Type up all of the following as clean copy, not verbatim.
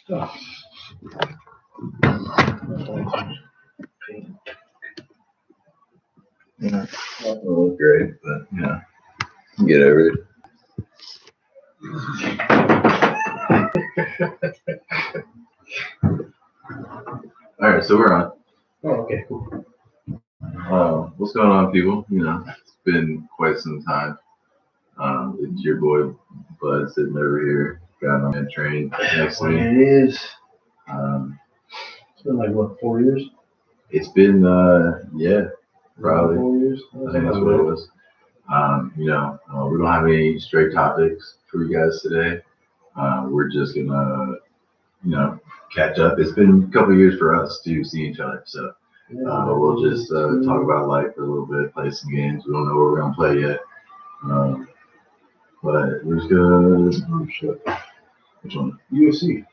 Oh. Yeah, not look great, but yeah, get over it. All right, so we're on. Oh, okay, cool. What's going on, people? It's been quite some time. It's your boy Bud sitting over here, got on that train next to me. It is. Um, It's been like what, 4 years? it's been, yeah, probably. 4 years. I think that's what it was. We don't have any straight topics for you guys today. We're just gonna, catch up. It's been a couple of years for us to see each other, so we'll just talk about life for a little bit, play some games. We don't know what we're gonna play yet, but we're just gonna. Oh shit! Which one? UFC.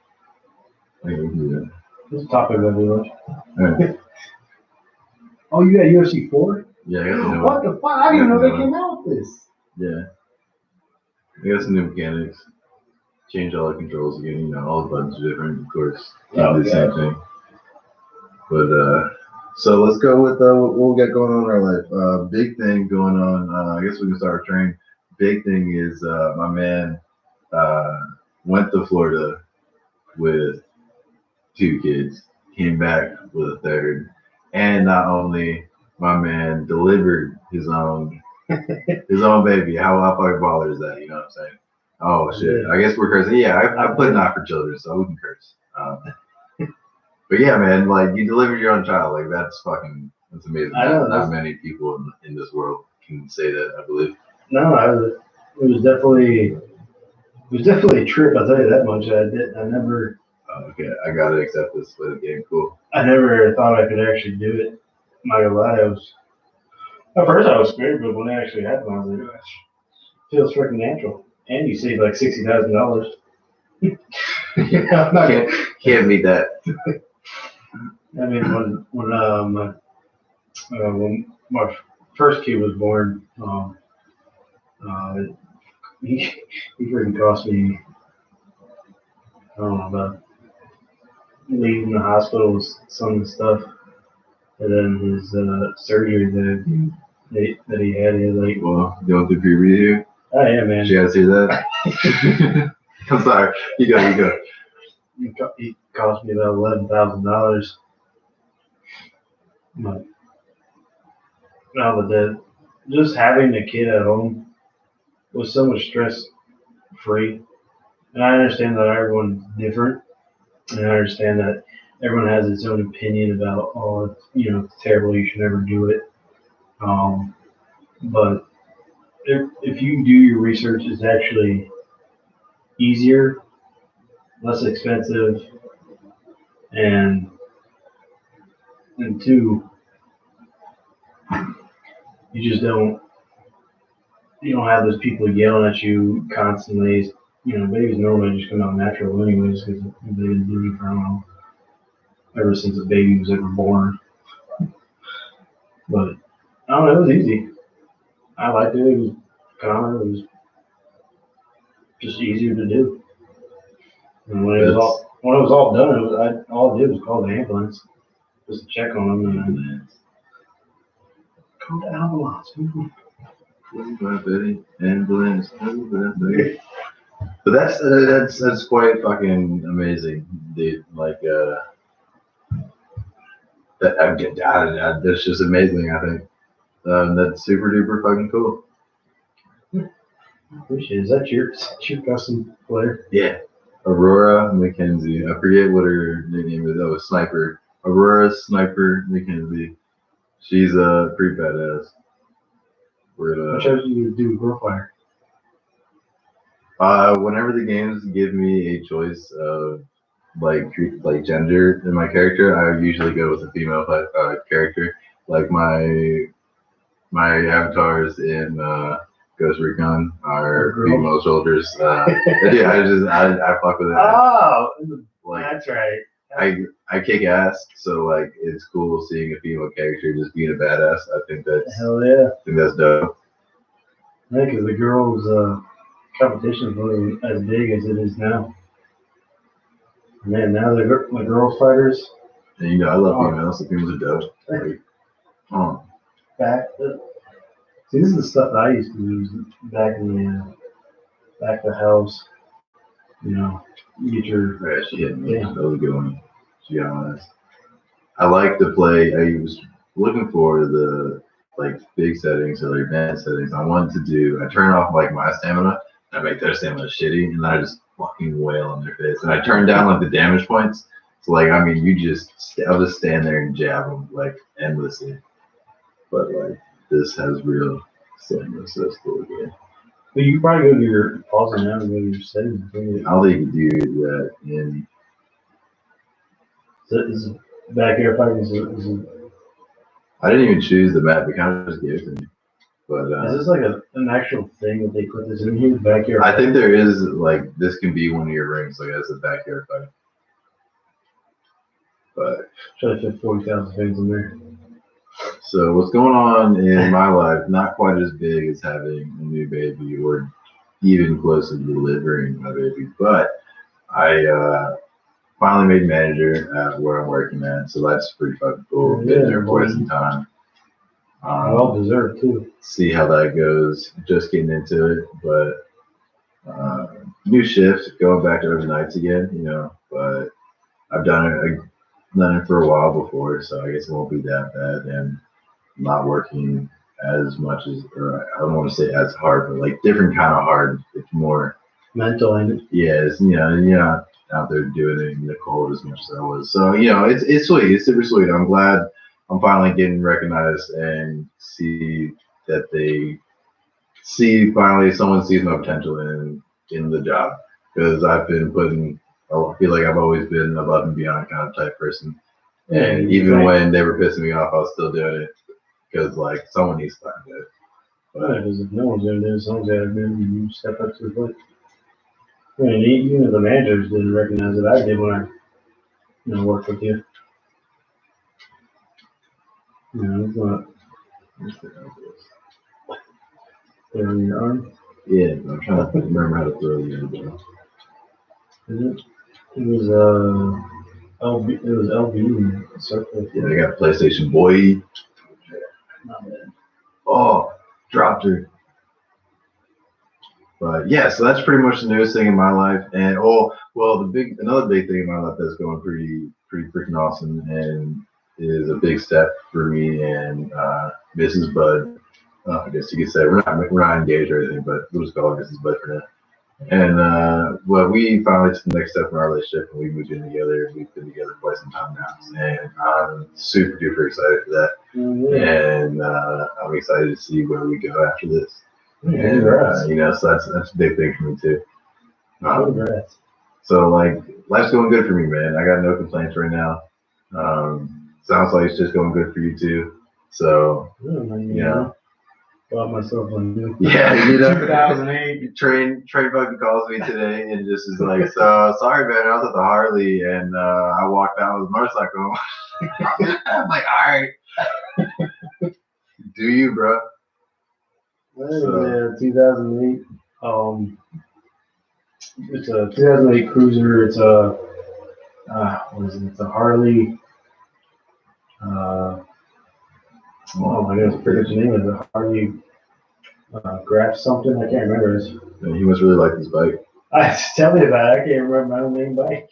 Okay, we can do that. This topic I do much. All right. Oh, you got UFC 4? Yeah, I got the new What one. the fuck? I didn't even know they came out with this. Yeah, I got some new mechanics. Change all the controls again. All the buttons are different, of course. Can't do the same thing. But so let's go with what we got going on in our life. Big thing going on. I guess we can start our train. Big thing is my man went to Florida with 2 kids, came back with a 3rd, and not only my man delivered his own baby. How fucking baller is that? You know what I'm saying? Oh shit! I guess we're cursing. Yeah, I put not for children, so we can curse. But yeah, man, like you delivered your own child, like that's amazing. I know, Not many people in this world can say that, I believe. No, it was definitely a trip. I'll tell you that much. I never. Okay, I gotta accept this for the game. Cool. I never thought I could actually do it. I'm not gonna lie, at first I was scared, but when it actually happened, I was like, gosh, it feels freaking natural. And you save like $60,000. Yeah, can't beat that. I mean, when my first kid was born, he freaking cost me, I don't know, about leaving the hospital with some of the stuff, and then his surgery that he had like. Well, going through puberty here. Oh yeah, man. You guys hear that? I'm sorry. You go. He cost me about $11,000. But now that just having a kid at home was so much stress free. And I understand that everyone's different, and I understand that everyone has its own opinion about, oh, it's terrible, you should never do it. But if you do your research, it's actually easier, less expensive, and 2, you don't have those people yelling at you constantly. Babies normally just come out natural anyways because they've been doing it for, I don't know, ever since a baby was ever born. But I don't know, it was easy. I liked it. It was calmer. It was just easier to do. And when it was all done, all I did was call the ambulance just to check on them, and then call the ambulance. Ambulance. But that's quite fucking amazing, dude. Like that's just amazing. I think that's super duper fucking cool. Appreciate it. Is that your custom player? Yeah, Aurora McKenzie. I forget what her nickname is. Oh, Sniper. Aurora Sniper McKenzie. She's pretty badass. I chose you to do Girlfire. Whenever the games give me a choice of like gender in my character, I usually go with a female character. Like my avatars in Ghost Recon are female soldiers. Yeah, I fuck with it. Oh, like, that's right. I kick ass, so like it's cool seeing a female character just being a badass. I think that's hell yeah. I think that's dope. Yeah, because the girls' competition is really as big as it is now. Man, now my girls fighters And you know, I love females, so females are dope. Like, oh, back. See, this is the stuff that I used to use back in back the house. You know, you get your yeah, she hit me. Yeah. That was a good one. To be honest, I like to play. I was looking for the like big settings or like advanced settings. I wanted to do. I turn off like my stamina. I make their stamina shitty, and then I just fucking wail on their face. And I turn down like the damage points. So like, I mean, I'll just stand there and jab them like endlessly. But like, this has real stamina, so it's cool again. But you can probably go to your pause now and go to your settings. I don't think you do that in. Is backyard fighting I didn't even choose the map. It kind of just gave it to me. But is this like an actual thing that they put this in here? Backyard. I think there is like this can be one of your rings, like as a backyard fight. But Try to fit 40,000 things in there. so what's going on in my life? Not quite as big as having a new baby or even close to delivering my baby, but I finally made manager at where I'm working at, so that's pretty fucking cool. Been there for some time. Well deserved too. See how that goes. Just getting into it, but new shift, going back to overnights again, you know. But I've done it for a while before, so I guess it won't be that bad. And I'm not working as much as, or I don't want to say as hard, but like different kind of hard. It's more mental, ain't it? Yeah, it's, you know, you're not out there doing it in the cold as much as I was. So you know, it's sweet. It's super sweet. I'm glad I'm finally getting recognized and see that they finally someone sees my potential in the job, because I've been I feel like I've always been above and beyond kind of type person, and even when they were pissing me off, I was still doing it because like someone needs to do it. But because if no one's gonna do it, someone's gotta do it, and you step up to the plate. I mean, even if the managers didn't recognize it, I did when I worked with you. You know, it's not. They're in your arm. Yeah, I'm trying to remember how to throw the elbow. It was LB. It was LB circle. Yeah, I got PlayStation boy. Not bad. Oh, dropped her. But yeah, so that's pretty much the newest thing in my life. And another big thing in my life that's going pretty freaking awesome, and is a big step for me and Mrs. Bud. I guess you could say we're not engaged or anything, but we'll just call her Mrs. Bud for now. And we finally took the next step in our relationship, and we moved in together. We've been together quite some time now, and I'm super duper excited for that. Mm-hmm. And I'm excited to see where we go after this. And you know, so that's a big thing for me too. So like, life's going good for me, man. I got no complaints right now. Sounds like it's just going good for you too. So you know. Got myself on you. Yeah, you know, 2008. Train fucking calls me today and just is like, so sorry, man. I was at the Harley and I walked out with a motorcycle. I'm like, all right, do you, bro? Yeah, 2008. It's a 2008 Cruiser. It's a what is it? It's a Harley. Oh my goodness, I forget the name of it. Harley Graph something. I can't remember. And he must really like this bike. Tell me about it. I can't remember my own name bike.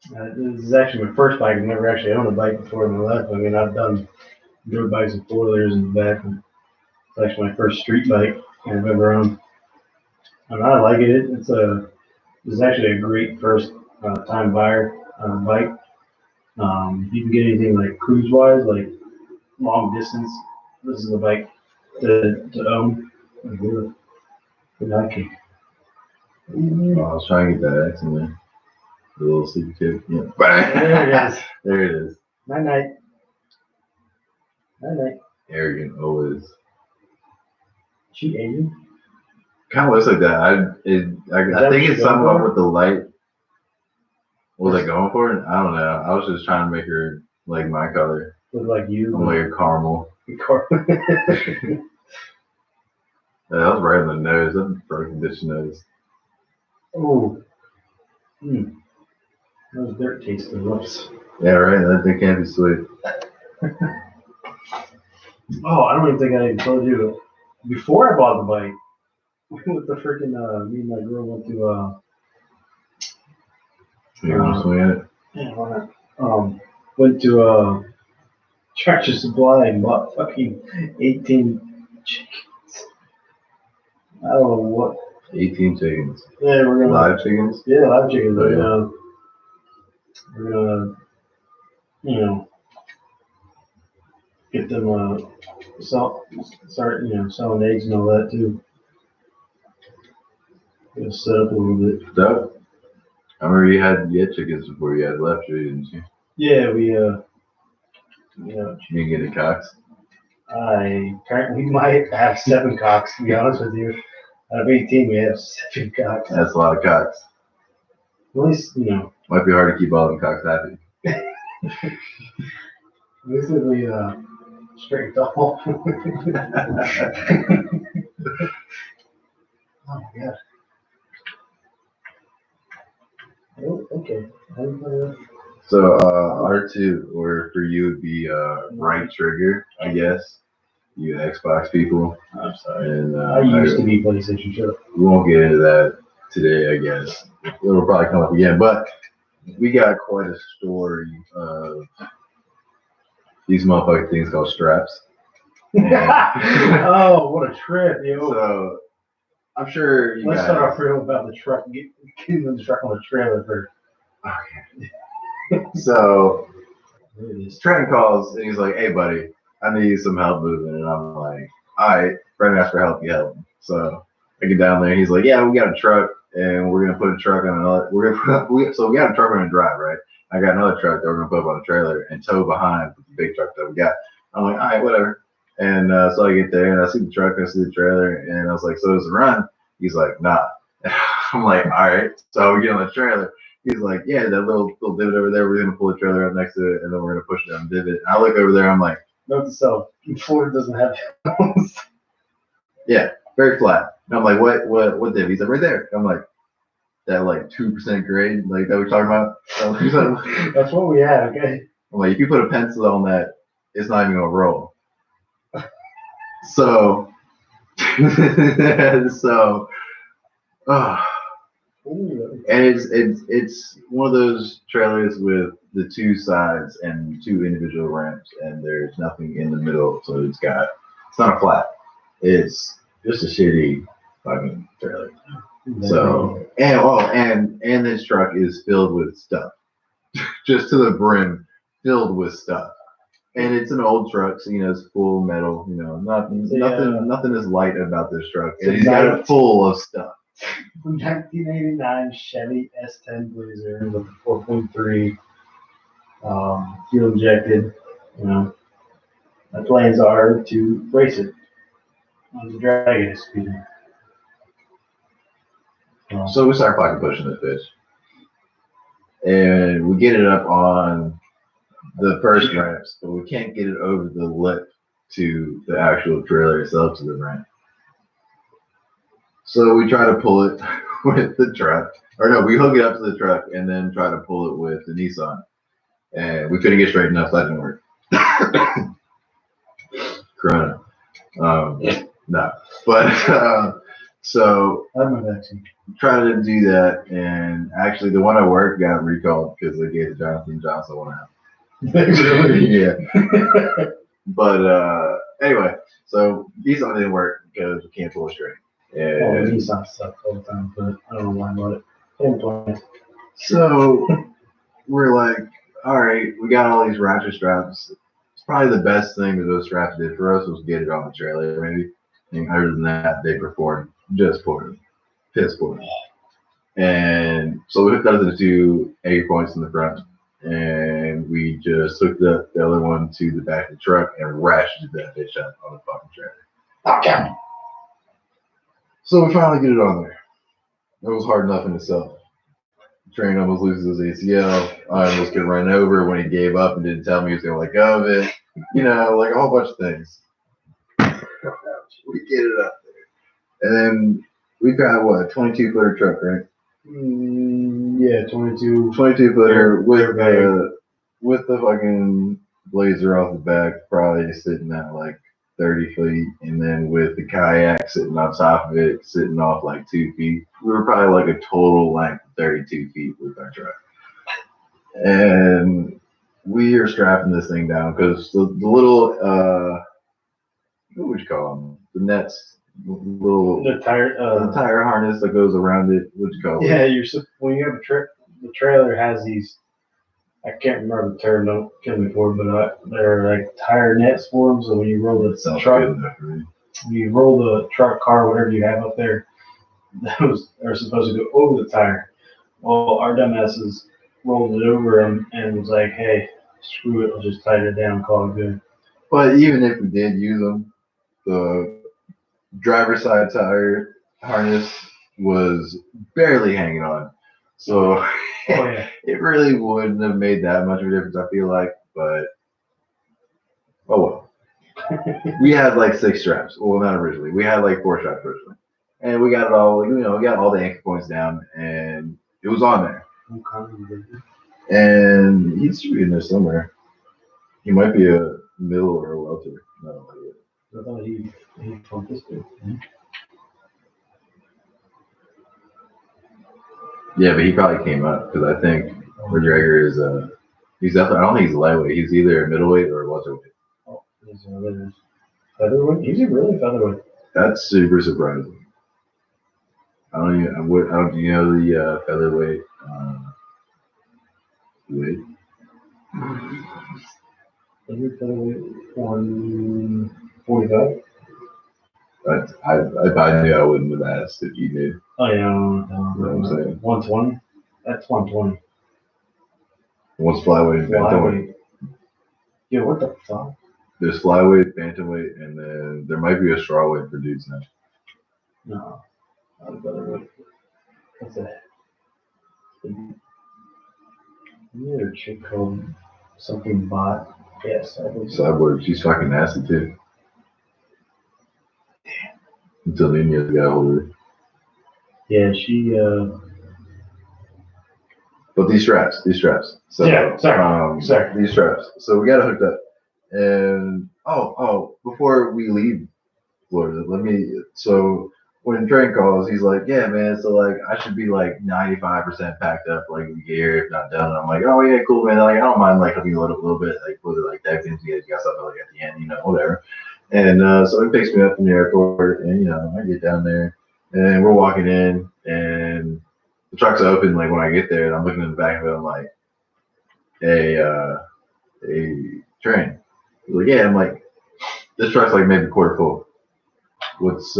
This is actually my first bike. I've never actually owned a bike before in my life. I mean, I've done dirt bikes and 4-wheelers in the back. And it's actually my first street bike I've ever owned. And I like it. It's actually a great first time buyer bike. You can get anything like cruise wise, like long distance. This is a bike to own. Good night, King. I was trying to get that X in there. The little sleepy tip. Yeah. There it is. There it is. Night night. Night night. Arrogant always. She Asian? Kind of looks like that. I think it's something up with the light. What was I going for? I don't know. I was just trying to make her like my color. Look like you. I'm like a caramel. That was right on the nose. That's a broken dish nose. Oh. Those dirt taste delicious. Yeah, right. That can't be sweet. Oh, I don't even think I even told you. Before I bought the bike, with the freaking me and my girl went to You want to swing it? yeah, why not? Went to Tractor Supply and bought fucking 18 chickens. I don't know what. 18 chickens. Yeah, we're gonna Live chickens? Yeah, live chickens. Oh, yeah. We're gonna get them start selling eggs and all that too. Gonna set up a little bit. Dope. I remember you had chickens before you had left, didn't you? Yeah, we You didn't get any cocks? we might have 7 cocks, to be honest with you. Out of 18, we have 7 cocks. That's a lot of cocks. At least, Might be hard to keep all them cocks happy. at least if we straight off. Oh my god. Oh, okay. So R2, or for you would be right trigger, I guess. You Xbox people. I'm sorry. And I used to be PlayStation. Shut up. we won't get into that today, I guess. It'll probably come up again, but we got quite a story of these motherfucking things called straps. Oh, what a trip, yo. So I'm sure you Let's guys. start off real about the truck. Getting the truck on the trailer first. Okay. So There it is. Trent calls and he's like, "Hey, buddy, I need some help moving." And I'm like, "All right, friend asked for help, you help him." So I get down there and he's like, "Yeah, we got a truck and we're gonna put a truck on another. So we got a truck on a drive, right? I got another truck that we're gonna put up on a trailer and tow behind the big truck that we got." I'm like, "All right, whatever." And so I get there and I see the truck, I see the trailer, and I was like, "So does it run?" He's like, "Nah." I'm like, "All right." So we get on the trailer. He's like, "Yeah, that little divot over there, we're gonna pull the trailer up next to it, and then we're gonna push down the divot." And I look over there, I'm like, Note to self, Ford doesn't have those. "Yeah, very flat." And I'm like, what divot?" He's like, "Right there." I'm like, "That like 2% grade, like that we're talking about?" That's what we had, okay? I'm like, "If you put a pencil on that, it's not even gonna roll." So, so, and it's one of those trailers with the 2 sides and 2 individual ramps, and there's nothing in the middle, so it's not a flat. It's just a shitty fucking trailer. So, and this truck is filled with stuff, just to the brim, filled with stuff. And it's an old truck, so it's full metal. Nothing is light about this truck. And he's got it full of stuff. 1989 Chevy S10 Blazer with a 4.3 fuel injected. My plans are to race it on the drag it, excuse me. So we start fucking pushing this bitch, and we get it up on the first ramps, but we can't get it over the lip to the actual trailer itself, to the ramp. So we try to pull it with the truck, or no, we hook it up to the truck and then try to pull it with the Nissan, and we couldn't get straight enough. That didn't work. Corona. No, but so try to do that, and actually the one at work got recalled because they gave the Jonathan Johnson one out. Yeah. But anyway, so Nissan didn't work because we can't pull it straight. And Nissan sucks all the time, but I don't know why about it. So we're like, all right, we got all these ratchet straps. It's probably the best thing that those straps did for us was get it on the trailer, maybe. And other than that, they performed just poorly. Piss poorly. And so we hooked up the 2 anchor points in the front, and we just hooked up the other one to the back of the truck and ratcheted that bitch up on the fucking trailer. Okay. So we finally get it on there. It was hard enough in itself. The train almost loses his ACL. I almost get run over when he gave up and didn't tell me he was going to let go of it. Like a whole bunch of things. We get it up there. And then we've got, a 22-footer truck, right? Yeah, 22. 22 footer Airbag. with the fucking blazer off the back, probably sitting at like 30 feet, and then with the kayak sitting on top of it, sitting off like 2 feet. We were probably like a total length of 32 feet with our truck. And we are strapping this thing down because the little, what would you call them? The nets, little The tire. the tire harness that goes around it. What you call it? Yeah, when you have the trailer has these. I can't remember the term. Don't kill me for it, but they're like tire nets for them. So when you roll the Sounds truck, good enough for me. when you roll the truck, car, whatever you have up there, those are supposed to go over the tire. Well, our dumbasses rolled it over and was like, "Hey, screw it, I'll just tighten it down, call it good." But even if we did use them, the driver's side tire harness was barely hanging on. So Oh yeah. it really wouldn't have made that much of a difference, I feel like. But oh well. We had like 6 straps. Well, not originally. We had like 4 straps originally. And we got it all, we got all the anchor points down and it was on there. And he should be in there somewhere. He might be a middle or a welter. No, I thought he told this dude. yeah, but he probably came up because I think McGregor is he's definitely. I don't think he's lightweight. He's either a middleweight or a welterweight. Oh, he's featherweight. He's a really featherweight. That's super surprising. I don't even. I don't. Do you know the featherweight weight? Featherweight 145. If I knew, I wouldn't have asked if you knew. Oh yeah, You know what I'm saying? 120. That's 120. What's flyweight and bantamweight? Flyweight. Yeah, what the fuck? There's flyweight, bantamweight, and then there might be a strawweight for dudes now. No, not a featherweight. What's that? Another chick called something bot. Yes, I believe so. Cyborg, she's fucking nasty too. Until Nunez got hold of her. Yeah, she. But these straps. So Yeah, sorry. these straps. So we got it hooked up. And before we leave Florida, so when Trey calls, he's like, yeah, man, so like I should be like 95% packed up like we get here if not done. And I'm like, oh yeah, cool, man. Like I don't mind like hooking a little bit, like put it like that things you got something like at the end, whatever. And so he picks me up from the airport and I get down there and we're walking in and the truck's open like when I get there and I'm looking in the back of it, I'm like, hey, Train. He's like, yeah, I'm like, this truck's like maybe quarter full. What's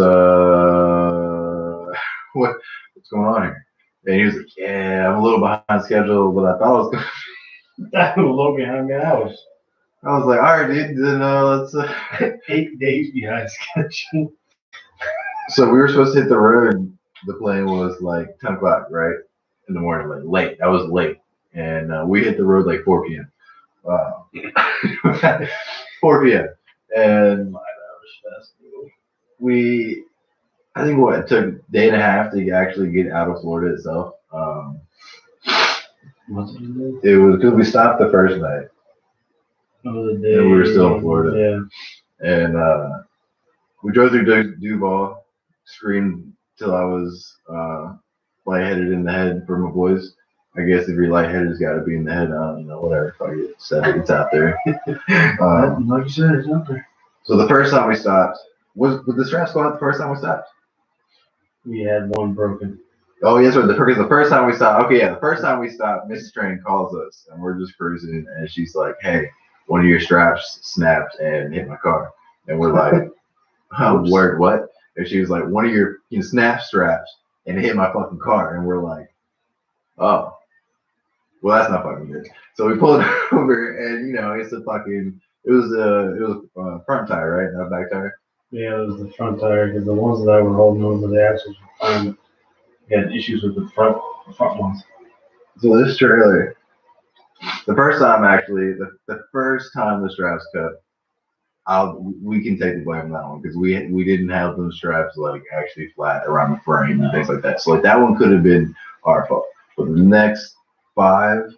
what's going on here? And he was like, yeah, I'm a little behind schedule, but I thought I was gonna I'm a little behind the hours. I was like, all right, dude, then let's 8 days behind schedule. So we were supposed to hit the road. The plane was like 10 o'clock, right? In the morning, like late. That was late. And we hit the road like 4 p.m. 4 p.m. And I think it took a day and a half to actually get out of Florida itself. It was because we stopped the first night. And we were still in Florida. Yeah. And we drove through Duval, screamed till I was lightheaded in the head for my boys. I guess if you're lightheaded, it's got to be in the head. Whatever. Fuck it. Said it's out there. Like you said, it's out there. So the first time we stopped, was the straps go out the first time we stopped? We had one broken. Oh yes, sir. Because the first time we stopped, the first time we stopped, Mrs. Train calls us and we're just cruising, and she's like, "Hey, one of your straps snapped and hit my car," and we're like, "Word, what?" And she was like, "One of your snap straps and it hit my fucking car," and we're like, "Oh, well, that's not fucking good." So we pulled over, and it's it was a front tire, right, not a back tire. Yeah, it was the front tire because the ones that I were holding over the axles were fine. We had issues with the front ones. So this trailer, the first time the first time the straps cut, we can take the blame on that one because we didn't have them straps like actually flat around the frame and things like that. So like that one could have been our fault. For the next 5,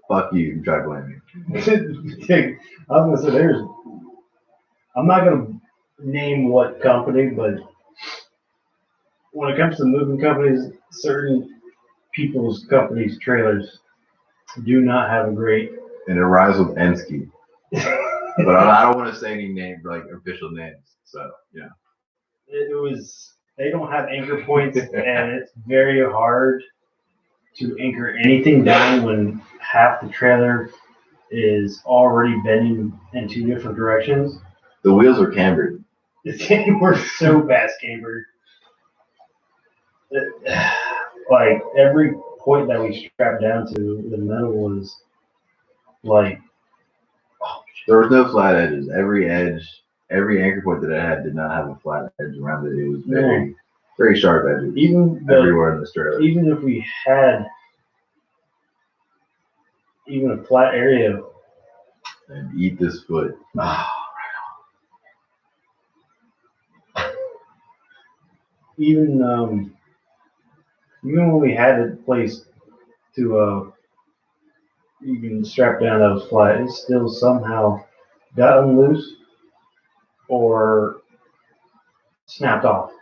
fuck you, try blaming. I was gonna say I'm not gonna name what company, but when it comes to moving companies, certain people's companies' trailers do not have a great. And it rhymes with Ensky. But I don't want to say any names, like official names. So, yeah. They don't have anchor points, and it's very hard to anchor anything down when half the trailer is already bending in 2 different directions. The wheels are cambered. We're so fast cambered. Like every point that we strapped down to, the metal was like. There was no flat edges. Every anchor point that it had did not have a flat edge around it. It was very sharp edges. Everywhere in this trailer. Even if we had even a flat area. And eat this foot. Even when we had a place to even strap down that was flat, it still somehow got loose or snapped off.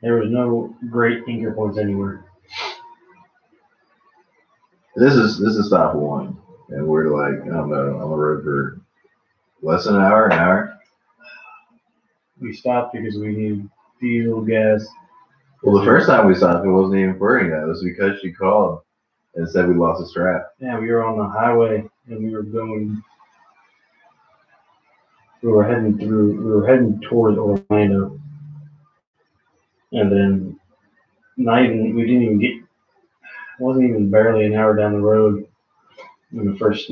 There was no great anchor points anywhere. This is stop 1, and we're like, I don't know, on the road for less than an hour. We stopped because we needed diesel gas. Well, the first time we stopped, it wasn't even for any of that. It was because she called and said we lost a strap. Yeah, we were on the highway and we were heading towards Orlando. And then wasn't even barely an hour down the road when the first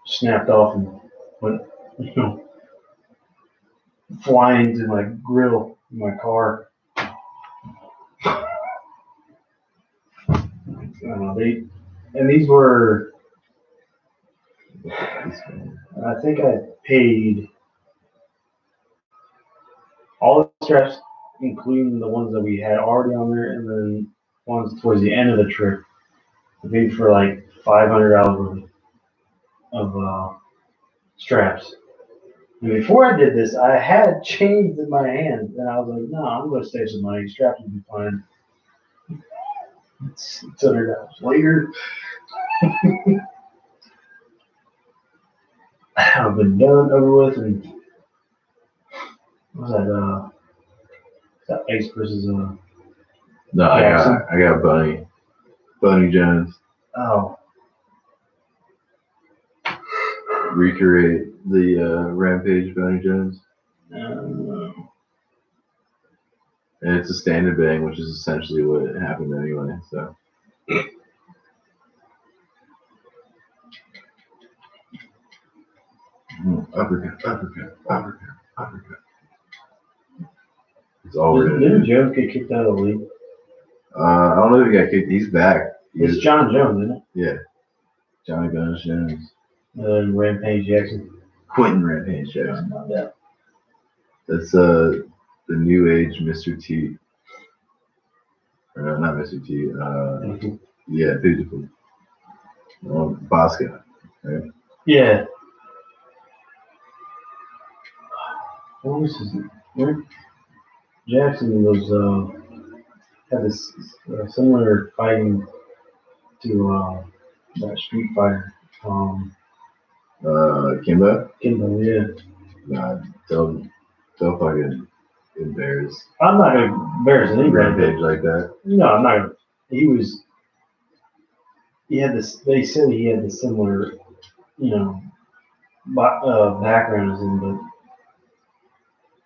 snapped off and went, flying to my grill in my car. These were, I think I paid all the straps, including the ones that we had already on there, and then ones towards the end of the trip. I paid for like $500 worth of straps. And before I did this, I had chains in my hand, and I was like, no, I'm going to save some money. Straps will be fine. It's $600 later. I've been done, over with, and what was that Ace versus No, Jackson? I got Bunny Jones. Oh. Recreate the Rampage Bunny Jones. And it's a standard bang, which is essentially what happened anyway. So. Uppercut. It's all we're gonna do. Didn't Jones get kicked out of the league? I don't know if he got kicked. He's back. It's John Jones, isn't it? Yeah. Johnny Guns Jones. Rampage Jackson. Quentin Rampage Jackson. Yeah. That's the new age Mr. T. Not Mr. T. Yeah, beautiful. Bosca. Right? Yeah. What was his name? Jackson had this similar fighting to that Street Fighter. Kimbo? Kimbo, yeah. Nah, don't fucking embarrass. I'm not gonna embarrass anybody. Rampage like that. No, I'm not gonna. He had this. They said he had the similar, background as him, but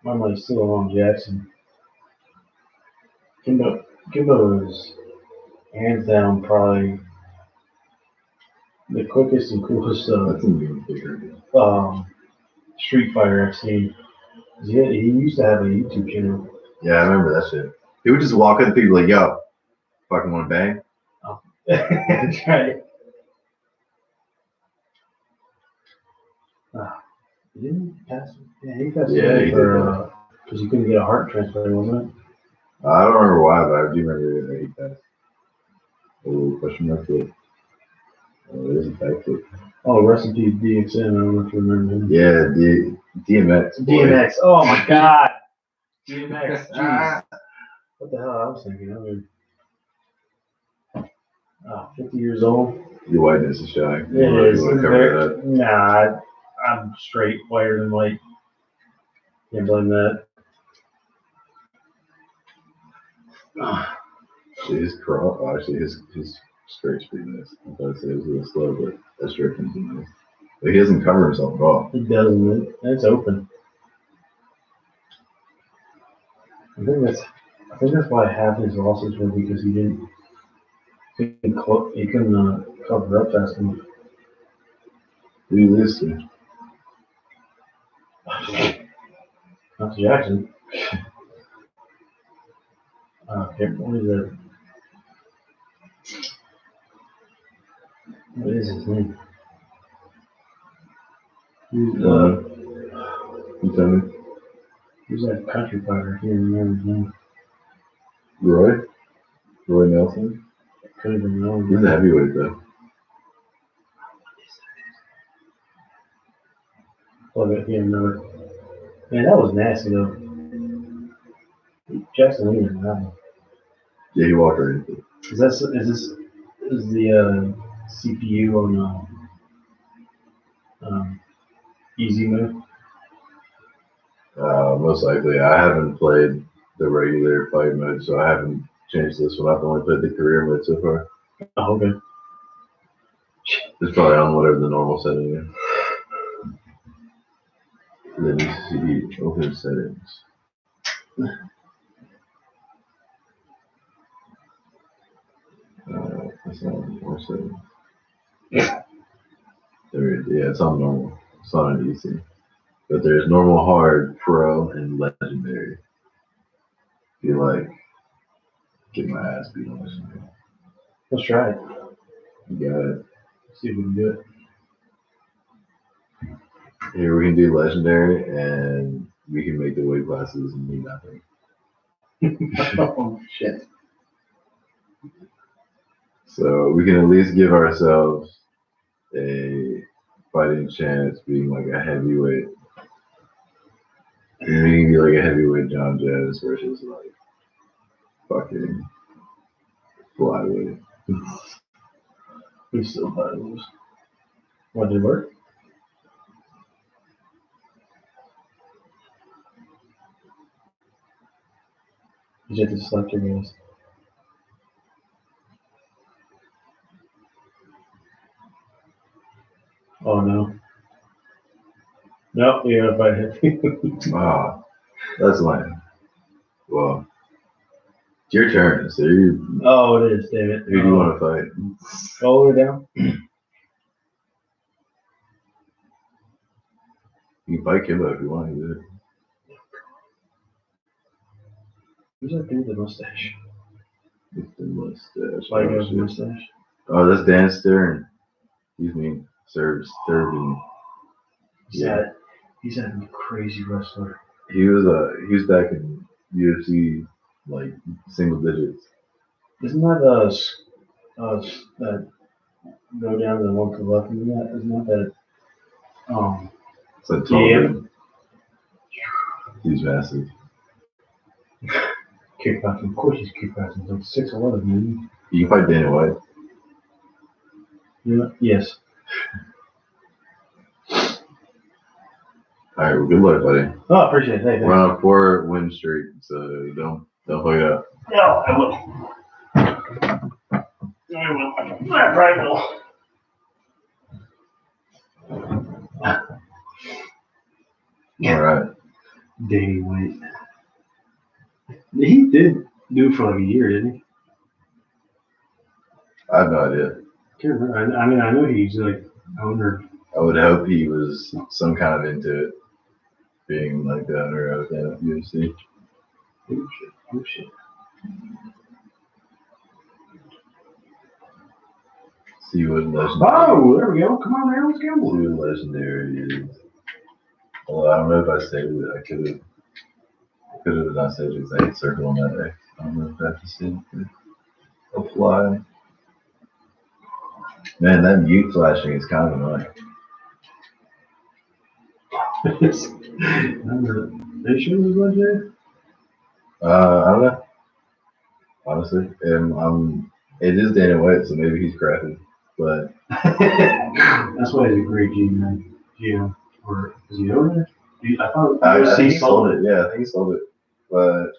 I'm like still on Jackson. Kimbo is hands down probably the quickest and coolest Street Fighter I've seen. He used to have a YouTube channel. Yeah, I remember that shit. He would just walk up to people like, yo, fucking want to bang? Oh. That's right. Didn't he pass? Yeah, he passed away because he couldn't get a heart transplant, wasn't it? I don't remember why, but I do remember that he passed. Oh, question mark kick. Oh, there's a back kick. Oh, rest in peace, DXM. I don't know if you remember him. Yeah, DMX. Boy. DMX. Oh my God. DMX. Jeez. What the hell I was thinking? I mean, 50 years old. Your whiteness is showing. It is. You want to cover that? Nah, I'm straight whiter than white. Can't blame that. His crawl, actually, his straight's pretty nice. I thought I'd say it was a little slow, but that straight comes in nice. But he doesn't cover himself at all. It doesn't. It's open. I think that's why half his losses were because he couldn't cover up fast enough. Who do you lose to? Not to Jackson. What is that? What is his name? You tell me. Who's that country fighter? I can't remember his name. Roy Nelson. Could have been wrong. He's a heavyweight though. Oh, I can't remember. Man, that was nasty though. Jackson Lee didn't have one. Yeah, he walked right into it. Is the CPU on easy mode? Most likely. I haven't played the regular fight mode, so I haven't changed this one. I've only played the career mode so far. Oh, okay. It's probably on whatever the normal setting is. Let me see. Open settings. That's not more settings. There it is. Yeah, it's on normal. It's not on easy. But there's normal, hard, pro, and legendary. Feel like get my ass beat on legendary. Let's try it. You got it. See if we can do it. Here we can do legendary, and we can make the weight classes and mean nothing. Oh shit. So we can at least give ourselves a fighting chance being like a heavyweight. And we can be like a heavyweight John Jones versus like fucking flyweight. We still thought it was. What, did it work? You have to select your guys. Oh no. Nope, you're gonna fight it. Ah, that's lame. Well, it's your turn. So you, Oh, it is, damn it. who do you want to fight? All the way down? You can fight Kimbo if you want to do it. Who's that dude with the mustache? With the mustache. Like his mustache? Oh, that's Dan Stern. He's mean. Serves third and He's a crazy wrestler. he was back in UFC like single digits. Isn't that that go down to the one to the left? Isn't that It's like tall Yeah. dude. He's massive. kickboxing? Of course he's kickboxing. He's like 6'11", man. You can fight Dana White. Yeah. Yes. All right, well, good luck, buddy. Oh, I appreciate it. Hey, We're on a 4-win streak, so don't fuck it up. No, I will. I will. I probably will. All right. Danny White. He did do it for like a year, didn't he? I have no idea. Can't remember. I mean, I know he's like owner. I would hope he was some kind of into it, being like the owner of the UFC. Oh shit. See what legendary. Oh, there we go. Come on, man. Let's See go. what legendary is. Well, I don't know if I saved it. I could have not saved it because I hit circle on that day. I don't know if that's the same thing. Apply. Man, that mute flashing is kind of annoying. Are you sure it was legit? I don't know. Honestly, it is Dana White, so maybe he's crafty. But That's why he's a great GM. GM. Or is he over there? I thought I think he sold it. Yeah, I think he sold it. But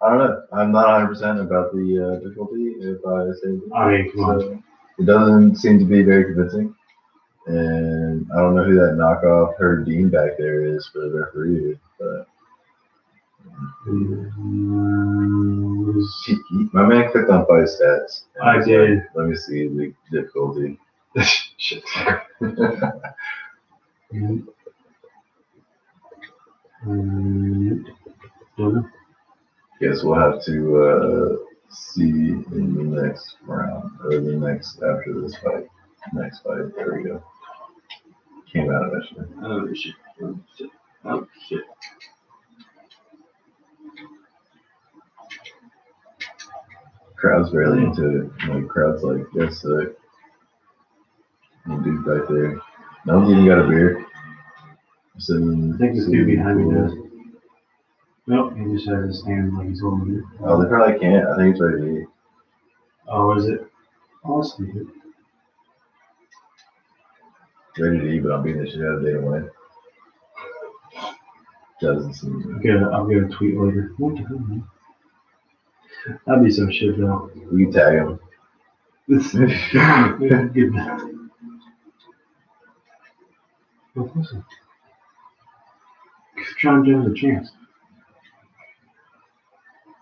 I don't know. I'm not 100% about the difficulty. If I say it. I mean, come on. So it doesn't seem to be very convincing. And I don't know who that knockoff her Dean back there is for the referee, but my man clicked on fight stats. I did. Like, let me see the difficulty. Shit. Guess we'll have to see in the next round or the next after this fight. Next fight. There we go. Came out eventually. Oh shit. Oh shit. Oh shit. Crowd's barely into it. Like crowd's like, that's sick. And dude back there. No one's even got a beer. I think this dude behind me does. Nope, he just has his hand like he's holding it. Oh, they probably can't. I think it's ready to eat. Oh, is it? Oh, that's good. Ready to eat, but I'm beating the shit out of Dana White. Doesn't seem I'll get a tweet later. What the hell, man? That'd be some shit, though. We can tag him. Good. John Jones a chance.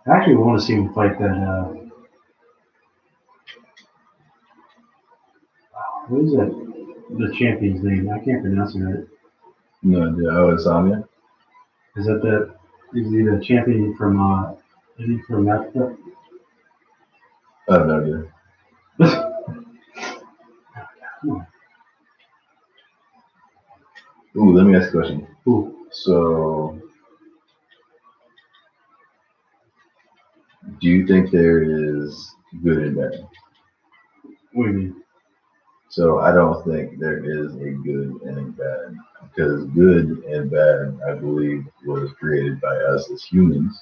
I actually want to see him fight that. What is that? The champion's name? I can't pronounce it right. No idea. Oh, it's Anya? Is that the? Is he the champion from? Is he from Africa? I have no idea. Ooh, let me ask a question. Ooh. So, do you think there is good and bad? What do you mean? So, I don't think there is a good and bad because good and bad, I believe, was created by us as humans.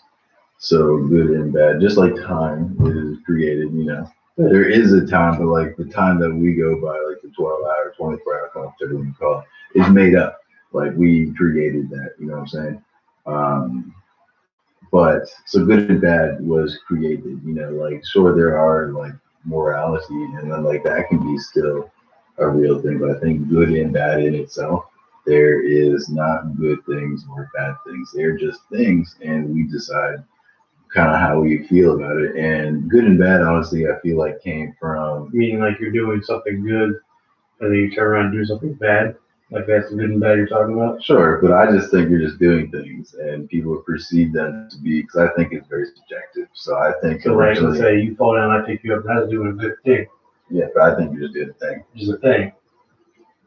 So, good and bad, just like time is created, you know. There is a time, but like the time that we go by, like the 12-hour, 24-hour clock, whatever you call it, is made up. Like we created that, you know what I'm saying? But so good and bad was created, you know, like sure there are like morality and then like that can be still a real thing, but I think good and bad in itself, there is not good things or bad things. They're just things and we decide kind of how we feel about it. And good and bad, honestly, I feel like came from Meaning like you're doing something good, and then you turn around and do something bad. Like that's the good and bad you're talking about. sure, but I just think you're just doing things and people perceive them to be because I think it's very subjective. So I think So like let's say you fall down, I pick you up, that's doing a good thing. yeah, but I think you just did a thing. Just a thing.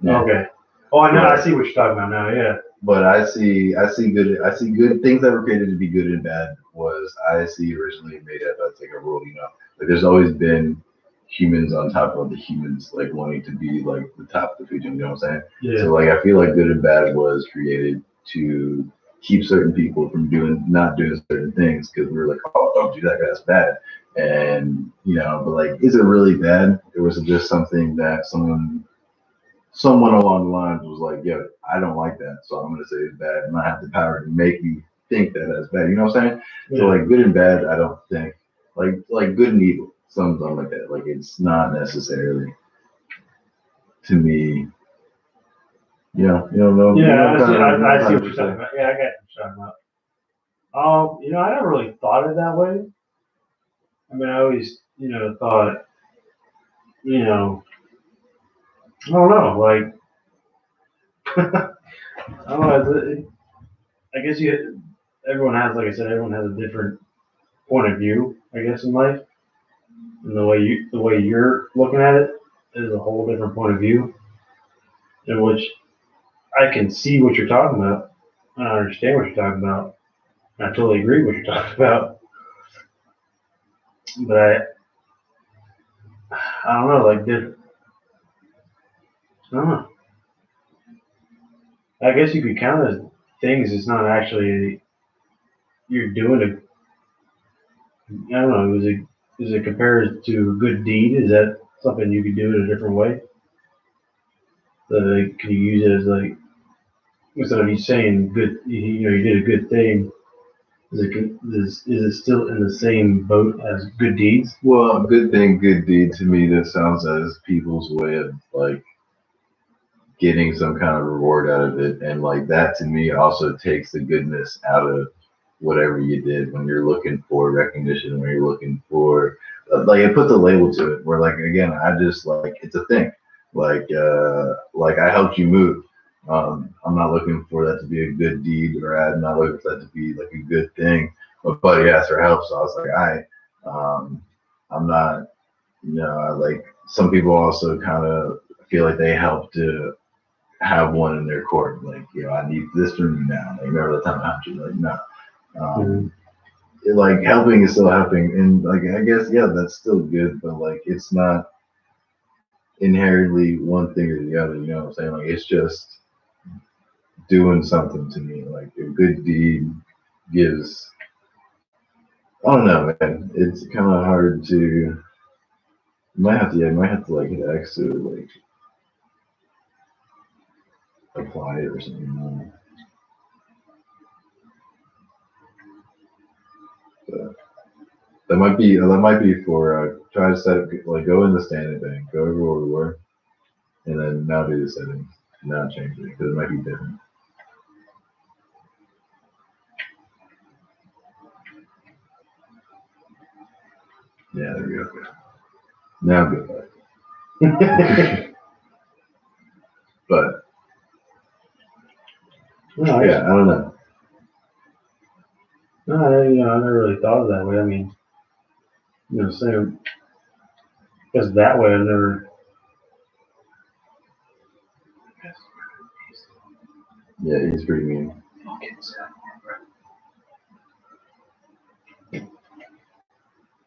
Yeah. Okay. Oh, I know. I see what you're talking about now. Yeah. But I see good things that were created to be good and bad was I see originally made up as like a rule, you know. Like there's always been humans on top of the humans, like wanting to be like the top of the food chain, you know what I'm saying? Yeah. So like I feel like good and bad was created to keep certain people from not doing certain things because we were like, oh, don't do that, that's bad. And you know, but like, is it really bad? Or was it just something that someone along the lines was like, yo, I don't like that, so I'm gonna say it's bad, and I have the power to make you think that that's bad. You know what I'm saying? Yeah. So like good and bad, I don't think like good and evil, something like that. Like it's not necessarily to me. You know. Yeah, I see what you're talking about. Yeah, I got what you're talking about. You know, I never really thought it that way. I mean, I always, you know, thought, you know, I don't know, like, I don't know. I guess everyone has, like I said, everyone has a different point of view, I guess, in life, and the way you're looking at it is a whole different point of view, in which I can see what you're talking about, and I understand what you're talking about, and I totally agree with what you're talking about. but I don't know, like I don't know. I guess you could count as things. It's not actually you're doing I don't know. Is it compared to a good deed? Is that something you could do in a different way? So like, can you use it as like instead of you saying good, you did a good thing. Is it still in the same boat as good deeds? Well, good thing, good deed to me, that sounds as people's way of like getting some kind of reward out of it. And like that to me also takes the goodness out of whatever you did when you're looking for recognition, when you're looking for like I put the label to it where like again, I just like it's a thing. Like I helped you move. I'm not looking for that to be a good deed, or I'm not looking for that to be like a good thing. My buddy asked for help, so I was like, I'm not, I like some people also kind of feel like they help to have one in their court. Like, I need this from you now. Like, remember the time I helped you? Like, no. Like helping is still helping, and like I guess that's still good, but like it's not inherently one thing or the other. You know what I'm saying? Like it's just doing something to me. Like a good deed gives. I don't know, man. It's kind of hard to. I might have to like hit X to like apply it or something. But that might be for try to set up like go in the standing thing, go over where we were, and then now do the settings, now change it because it might be different. Yeah, there we go. Now good. But No, yeah, I don't know. No, I never really thought of it that way. I mean, same because that way I never. Yeah, he's pretty mean.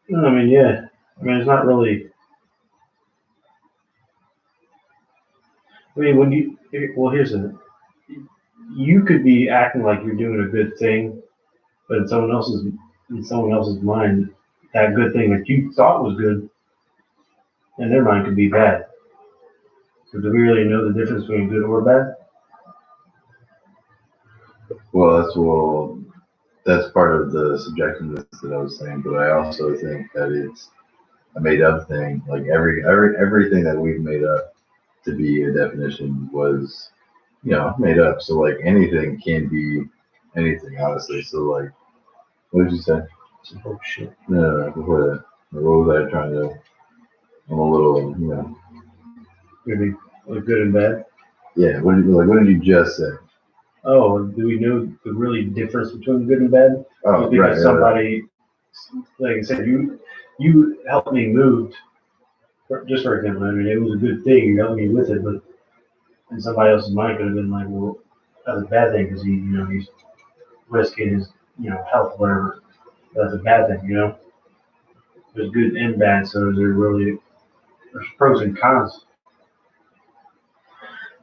No, I mean, yeah. I mean, it's not really. I mean, here's the. You could be acting like you're doing a good thing, but in someone else's mind, that good thing that you thought was good, in their mind could be bad. So do we really know the difference between good or bad? Well, that's part of the subjectiveness that I was saying, but I also think that it's a made up thing. Like everything that we've made up to be a definition was, made up. So like anything can be anything, honestly. So like, what did you say? Some bullshit. No, before that. What was I trying to? I'm a little, Maybe like good and bad. Yeah. What did you just say? Oh, do we know the really difference between good and bad? Oh, because right. somebody, like I said, you helped me move. Just for example, I mean, it was a good thing. You helped me with it, but in somebody else's mind could have been like, well, that's a bad thing because he's risking his health, whatever. That's a bad thing. There's good and bad, so there's pros and cons.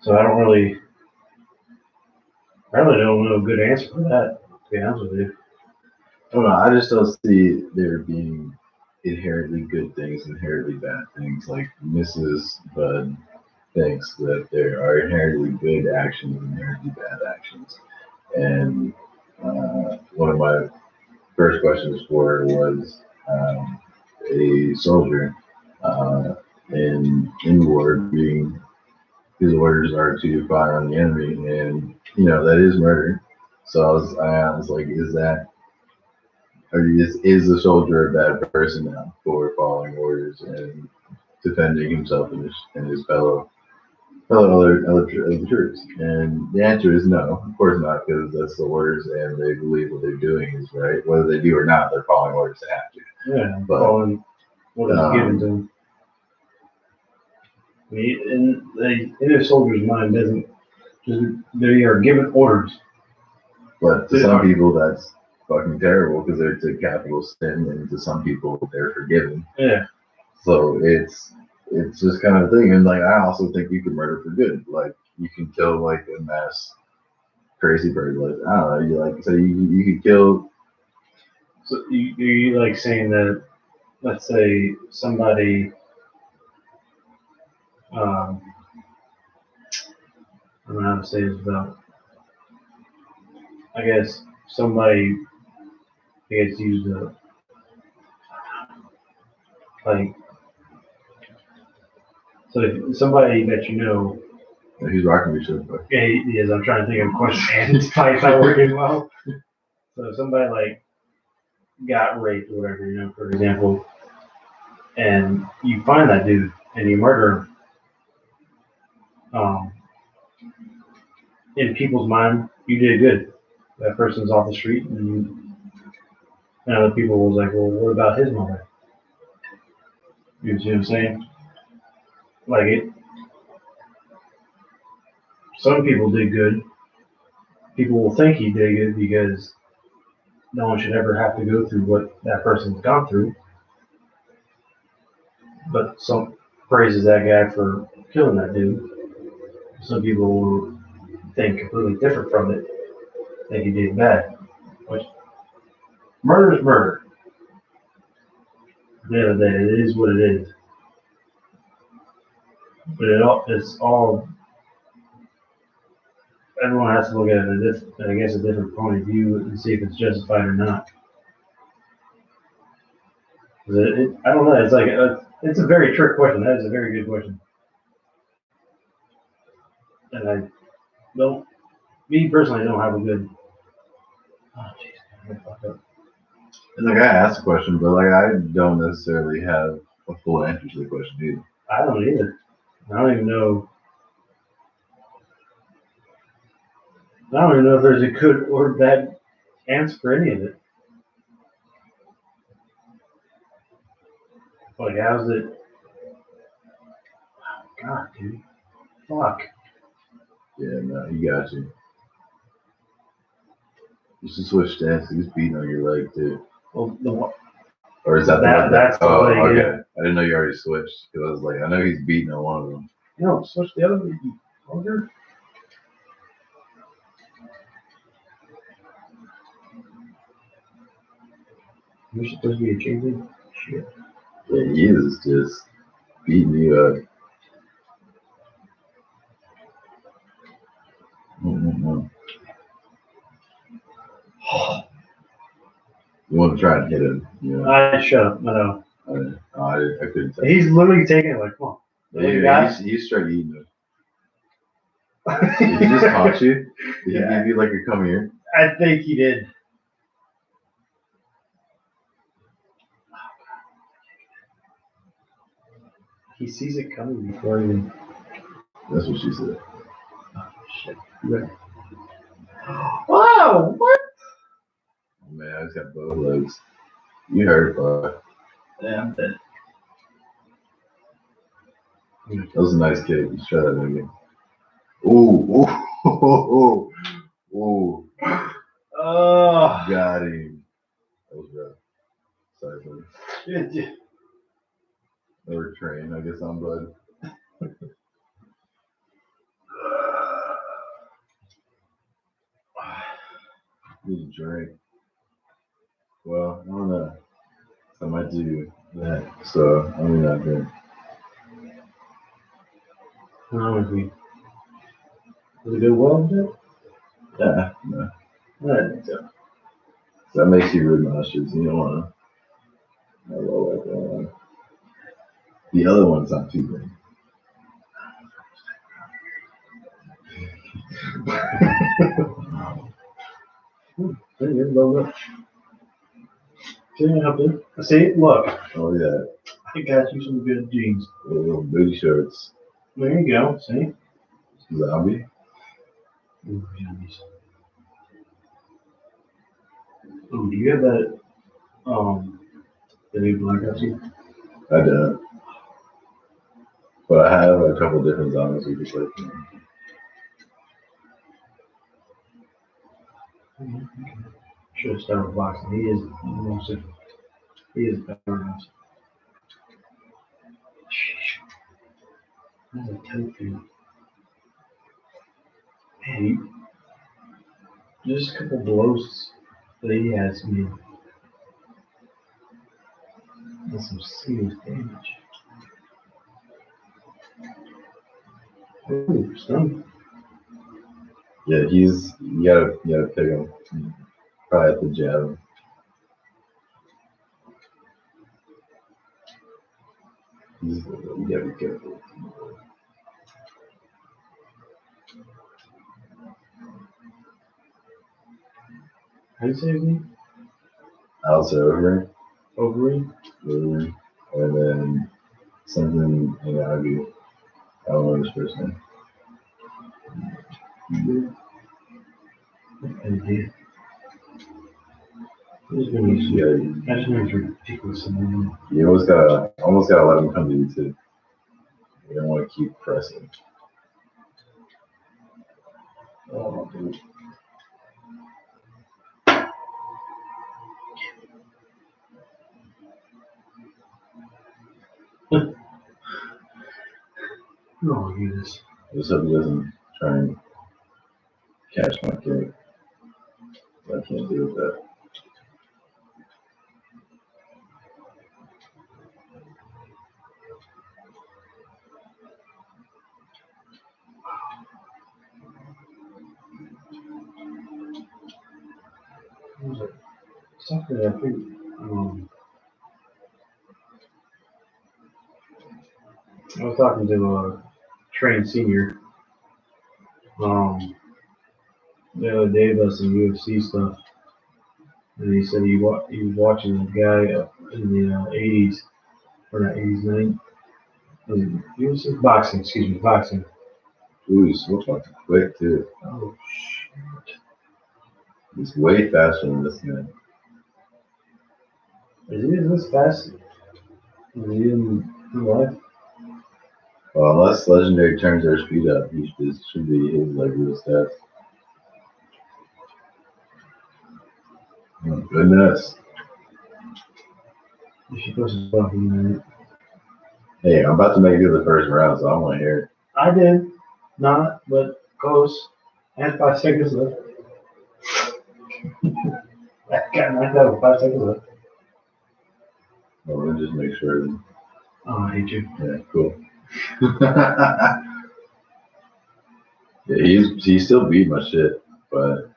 So I really don't know a good answer for that. To be honest with you. I don't know. I just don't see there being inherently good things, inherently bad things. Like Mrs. Bud thinks that there are inherently good actions and inherently bad actions. And one of my first questions for her was a soldier in war being his orders are to fire on the enemy, and that is murder. So I was like, is the soldier a bad person now for following orders and defending himself and his other troops? And the answer is no, of course not, because that's the orders, and they believe what they're doing is right, whether they do or not. They're following orders. They have to. Yeah, But following what is given to them. I mean, in a soldier's mind doesn't just they are given orders. But to some people, that's fucking terrible because it's a capital sin, and to some people they're forgiven. Yeah. So it's just kind of a thing, and like I also think you can murder for good. Like you can kill like a mass crazy person. Like I don't know, you like so you could kill. So you like saying that, let's say somebody, I don't know how to say this without, I guess somebody gets used to, like, so if somebody that you know, He's rocking me shit, but yes, I'm trying to think of a question and it's probably not working well. So if somebody like got raped or whatever, for example, and you find that dude and you murder him, in people's mind, you did good. That person's off the street, and other people was like, well, what about his mother? You see what I'm saying? Like some people did good. People will think he did good because no one should ever have to go through what that person's gone through. But some praises that guy for killing that dude. Some people will think completely different from it, think he did bad. Which murder is murder. At the end of the day, it is what it is. But it's all. Everyone has to look at it a different point of view and see if it's justified or not. I don't know. It's like it's a very trick question. That is a very good question. And I don't, me personally, don't have a good. Oh jeez, and like I asked a question, but like I don't necessarily have a full answer to the question either. I don't either. I don't even know. I don't even know if there's a good or bad answer for any of it. Like, how's it? Oh, God, dude. Fuck. Yeah, no, he got you. You should switch stances. He's beating on your leg too. Well, or is that that's the oh, leg, okay. yeah. I didn't know you already switched because I was like, I know he's beating on one of them. No, switch the other one. Over. You're supposed to be a champion? Shit. Yeah, he is just beating you up. Mm-hmm. You want to try and hit him? I shut up. No. I couldn't tell. He's literally taking it like, come on. Yeah, he's straight eating it. Did he just taunt you? Did he give you like a come here? I think he did. He sees it coming before even. That's what she said. Oh, shit. Right. Wow, what? Oh, man, I just got both legs. You heard, fuck. Yeah, I'm dead. That was a nice kick. Let's try that again. Ooh, ooh, ooh, ooh. Oh. Got him. That was rough. Sorry, buddy. Never trained, I guess I'm bud. Need a drink. Well, I don't know. I might do that. So I'm not drink. Honestly. Does it go well with it? Yeah, no. I think so. That makes you really nauseous. You don't want to. I roll like that one. The other one's not too big. There you go, look. See, look. Oh yeah. I got you some good jeans. Little booty shorts. There you go. See? Zombie. Ooh, do you have that? The new blackout suit? I don't. But I have a couple different zombies we just like. Should have started with boxing. He is badass. That's a tofu. Hey, just a couple blows that he has me. That's some serious damage. Ooh, stun. Yeah, you gotta pick him. Probably at the jab. You gotta be careful. How do you say his name? Also over, Overeem? over, and then something Inagi. I don't know his first name. Idea. This is gonna be Yeah, that just makes ridiculous. you almost gotta let him come to you too. You don't want to keep pressing. Oh, dude. Oh, goodness. Just hope he doesn't try and catch my kick. I can't deal with that. What was it? Something that I think, I was talking to a trained senior, the other day about some UFC stuff, and he said he was watching a guy in the 80s, or not 80s, 90s, UFC? Boxing, excuse me, boxing. Ooh, he's so fucking quick too. Oh, shit. He's way faster than this man. Is he this fast? Is he in real life? Well, unless Legendary turns their speed up, this should be his like real stats. Oh, goodness. You should put some fucking in it. Hey, I'm about to make it to the first round, so I want to hear it. I did. Not, but close. And 5 seconds left. I got knocked out with 5 seconds left. Well, let me just make sure. Oh, I hate you. Yeah, cool. Yeah, he still beat my shit, but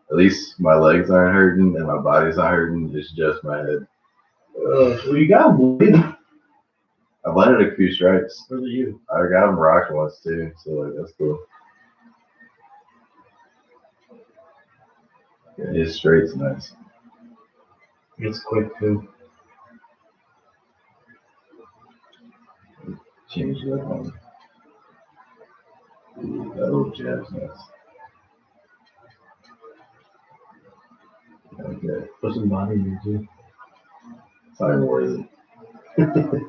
at least my legs aren't hurting and my body's not hurting. It's just my head. Well, you got him, dude. I've landed a few strikes. Where's it you? I got him rocked once too, so like that's cool. Yeah, his straight's nice. It's quick, too. Change that one. That little jab's nice. Okay, Put some body in it, too. it's not even worth it.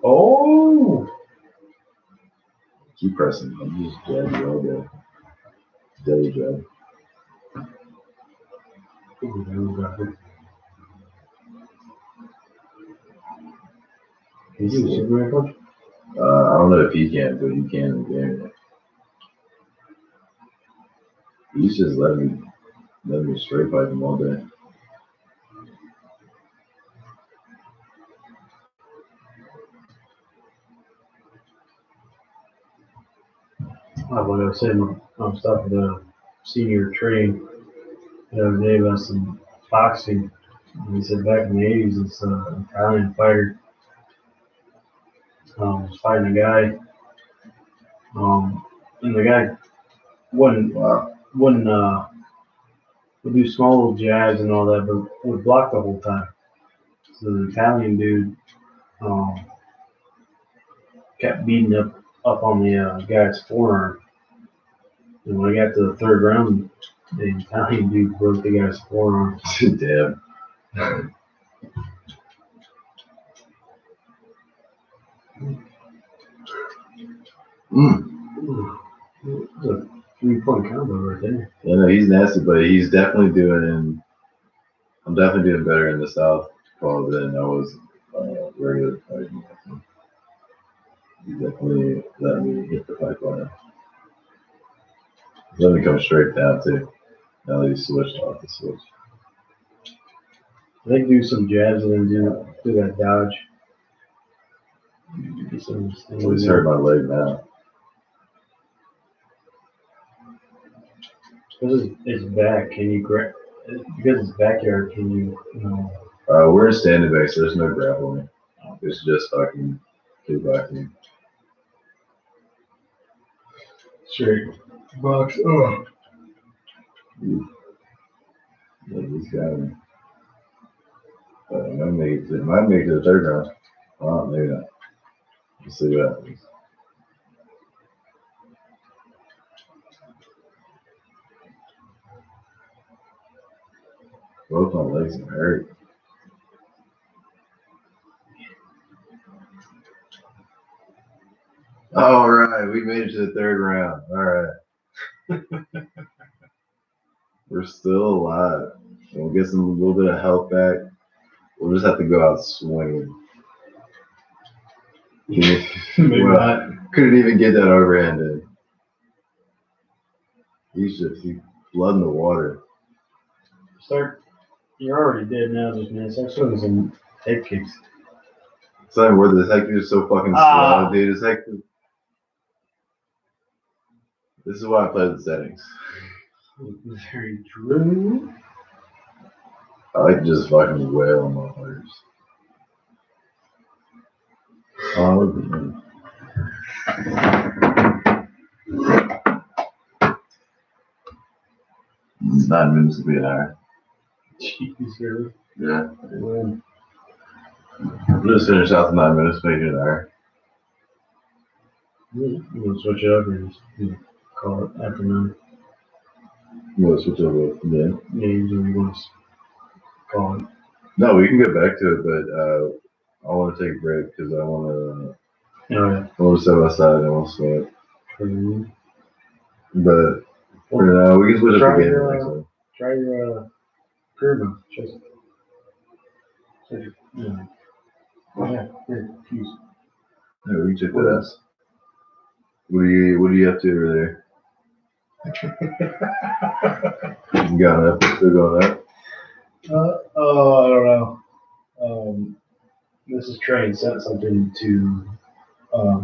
Oh! Keep pressing. I'm just jabbing you all day. Daily jab. Ooh, that was rapid. Can you do a Superman punch? I don't know if he can, but you can in the game. He's just letting me straight pipe him all day. Like I was saying, I was talking to a senior train the other day about some boxing. And he said back in the 80s, this Italian fighter was fighting a guy. And the guy wouldn't, wouldn't would do small little jabs and all that, but would block the whole time. So the Italian dude kept beating up on the guy's forearm. And when I got to the third round, the Italian dude broke the guy's forearm. Damn. Ooh, that was a 3-point combo right there. Yeah, no, he's nasty, but he's definitely doing I'm definitely doing better in the South probably than I was regular fighting. You definitely let me hit the pipeline. Let me come straight down too. Now that you switched off the switch. I think do some jabs and then do that dodge. Do some It's hurt my leg now. Because it's back, can you grab? Because it's backyard, can you? We're in standing back, so there's no grappling. It's just fucking kickboxing. Straight box. Oh. Yeah, he's got me. Might make it to the third round. Oh, maybe not. Let's see what happens. Both my legs are hurt. All right, we made it to the third round. All right. We're still alive. We'll get some a little bit of health back. We'll just have to go out swinging. Maybe well, not. Couldn't even get that overhand in. He's blood in the water. You're already dead now, just man. Start swinging some head kicks. It's not even worth it. This hector is so fucking slow, dude. This hector. This is why I play the settings. Very true. I like to just fucking wail on my players. Oh, man. 9 minutes to be an hour. Jeez, really? Yeah. We'll just finish out the 9 minutes, make it an hour. You want to switch it up or just call it after 9? You want to switch over? Yeah. Yeah, usually you want to call it. No, we can get back to it, but I want to take a break because I want to. Yeah. I want to step outside and I want to sweat. But for now, we can switch up again next time. Try your career mode. Just yeah. Here, fuse. Yeah, we can check that out. What are you up to over there? You got up? Still going up? I don't know. This is Train sent something to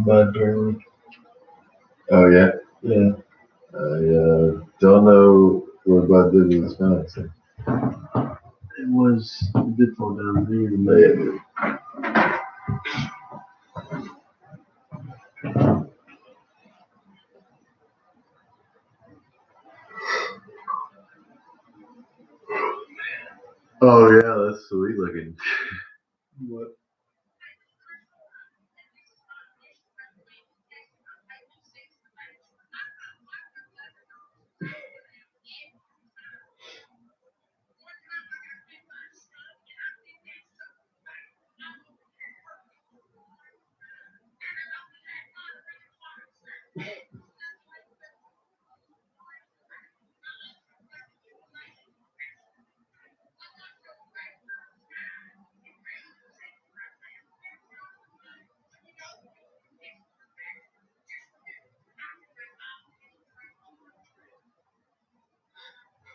Bud apparently. Oh yeah. Yeah. I don't know what Bud did with his phone. So. It did fall down here. Oh yeah, that's sweet looking. What?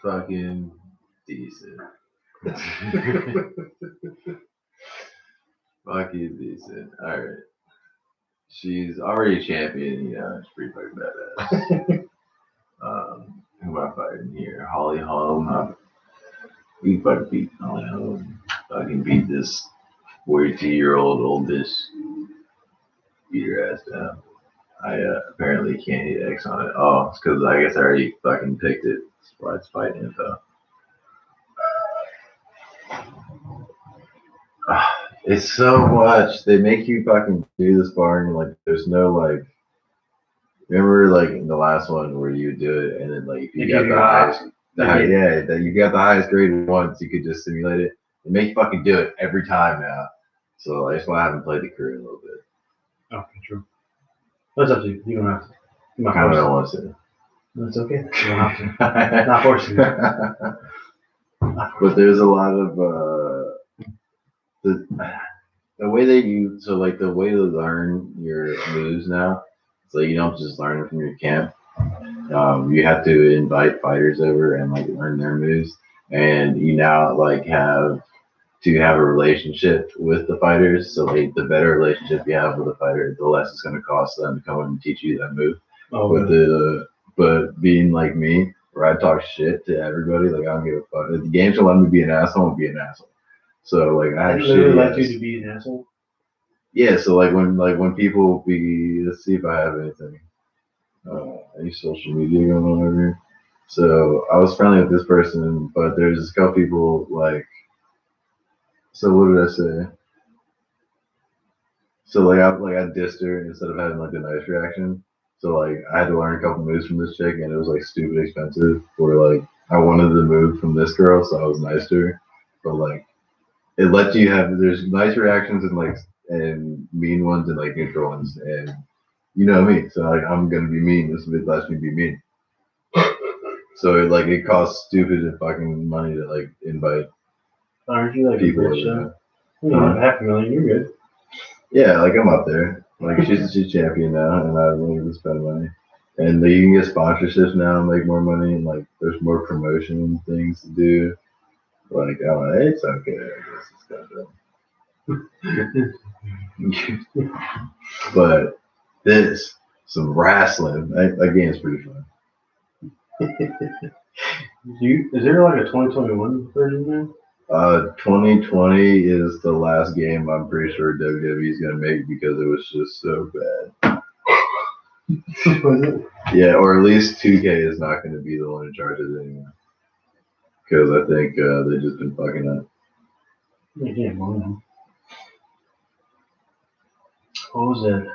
Fucking decent. Fucking decent. Alright. She's already a champion, she's pretty fucking badass. Who am I fighting here? Holly Holm. We fucking beat Holly Holm. Fucking beat this 42-year-old old bitch. Beat her ass down. I apparently can't hit X on it. Oh, it's because I guess I already fucking picked it. That's why it's fight info. It's so much. They make you fucking do this bar and like there's no like. Remember like in the last one where you do it and then like if you got the highest, that you got the highest grade once, you could just simulate it. They make you fucking do it every time now. So that's why I haven't played the crew in a little bit. Okay, true. That's up to you. You don't have to. I kind of don't want to. That's okay. You don't have to. Not forcing you. But But there's a lot of the way that the way to learn your moves now. So you don't just learn it from your camp. You have to invite fighters over and like learn their moves, and you now like have to have a relationship with the fighters. So like the better relationship you have with the fighter, the less it's going to cost them to come in and teach you that move. But being like me, where I talk shit to everybody, like I don't give a fuck. If the game's gonna let me be an asshole, I'll be an asshole. So like I have literally like you to be an asshole. Yeah, so when people be, let's see if I have anything. Any social media going on over here. So I was friendly with this person, but there's a couple people like. So what did I say? So I dissed her instead of having like a nice reaction. So like I had to learn a couple moves from this chick, and it was like stupid expensive. For like I wanted the move from this girl, so I was nice to her. But like it lets you have there's nice reactions and mean ones and like neutral ones, and you know me. So like I'm gonna be mean. This lets me be mean. So it costs stupid and fucking money to like invite. Aren't you like people a bitch though? You know, $500,000, you're good. Yeah, like I'm up there. Like she's champion now, and I really spend money. And you can get sponsorships now and make more money, and like there's more promotion things to do. Like it's okay. I guess it's kind of. But some wrestling. That game's pretty fun. Is there like a 2021 version now? 2020 is the last game I'm pretty sure WWE's gonna make because it was just so bad. Yeah, or at least 2K is not gonna be the one in charge of it anymore. Because I think they've just been fucking up. Yeah, well, what was it?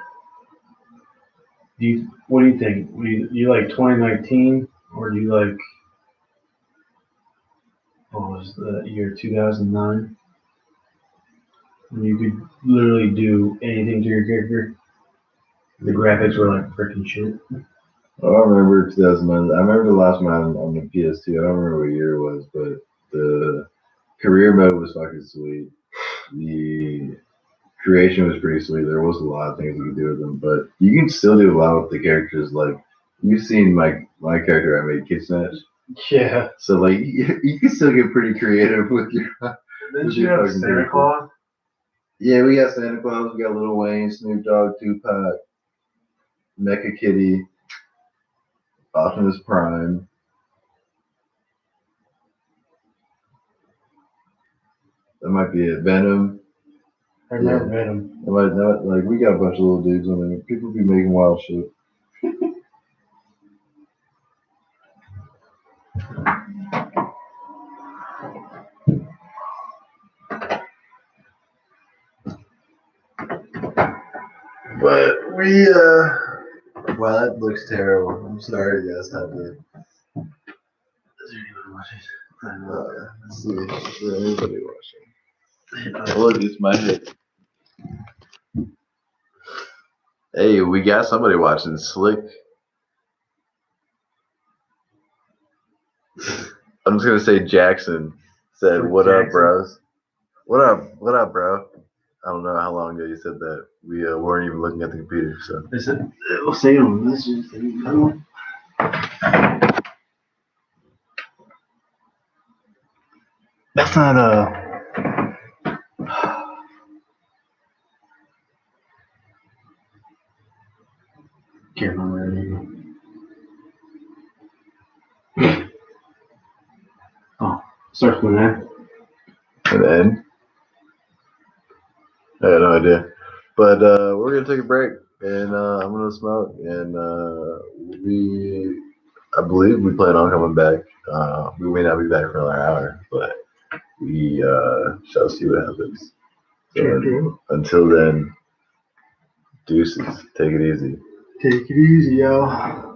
What do you think? You like 2019 or do you like what was the year 2009? When you could literally do anything to your character. The graphics were like freaking shit. I don't remember 2009. I remember the last one on the PS2. I don't remember what year it was, but the career mode was fucking sweet. The creation was pretty sweet. There was a lot of things you could do with them, but you can still do a lot with the characters. Like you've seen my character I made, Kid Snatch. Yeah. So like you can still get pretty creative with your. Didn't you have Santa Claus? Yeah, we got Santa Claus. We got Lil Wayne, Snoop Dogg, Tupac, Mecha Kitty, Optimus Prime. That might be it. Venom. I never met him. Like we got a bunch of little dudes on there. People be making wild shit. But wow, that looks terrible. I'm sorry you guys had to. Is there anyone watching? Let's see. Is there anybody watching? Look, it's my head. Hey, we got somebody watching. Slick. I'm just gonna say Jackson said, "What up, bros? What up, bro?" I don't know how long ago you said that. We weren't even looking at the computer, so. We'll see on this. That's not can't remember anything. Oh, starts with an An N? I had no idea. But we're gonna take a break, and I'm gonna smoke, and I believe we plan on coming back. We may not be back for another hour, but we shall see what happens. So, until then, deuces. Take it easy. Take it easy, y'all.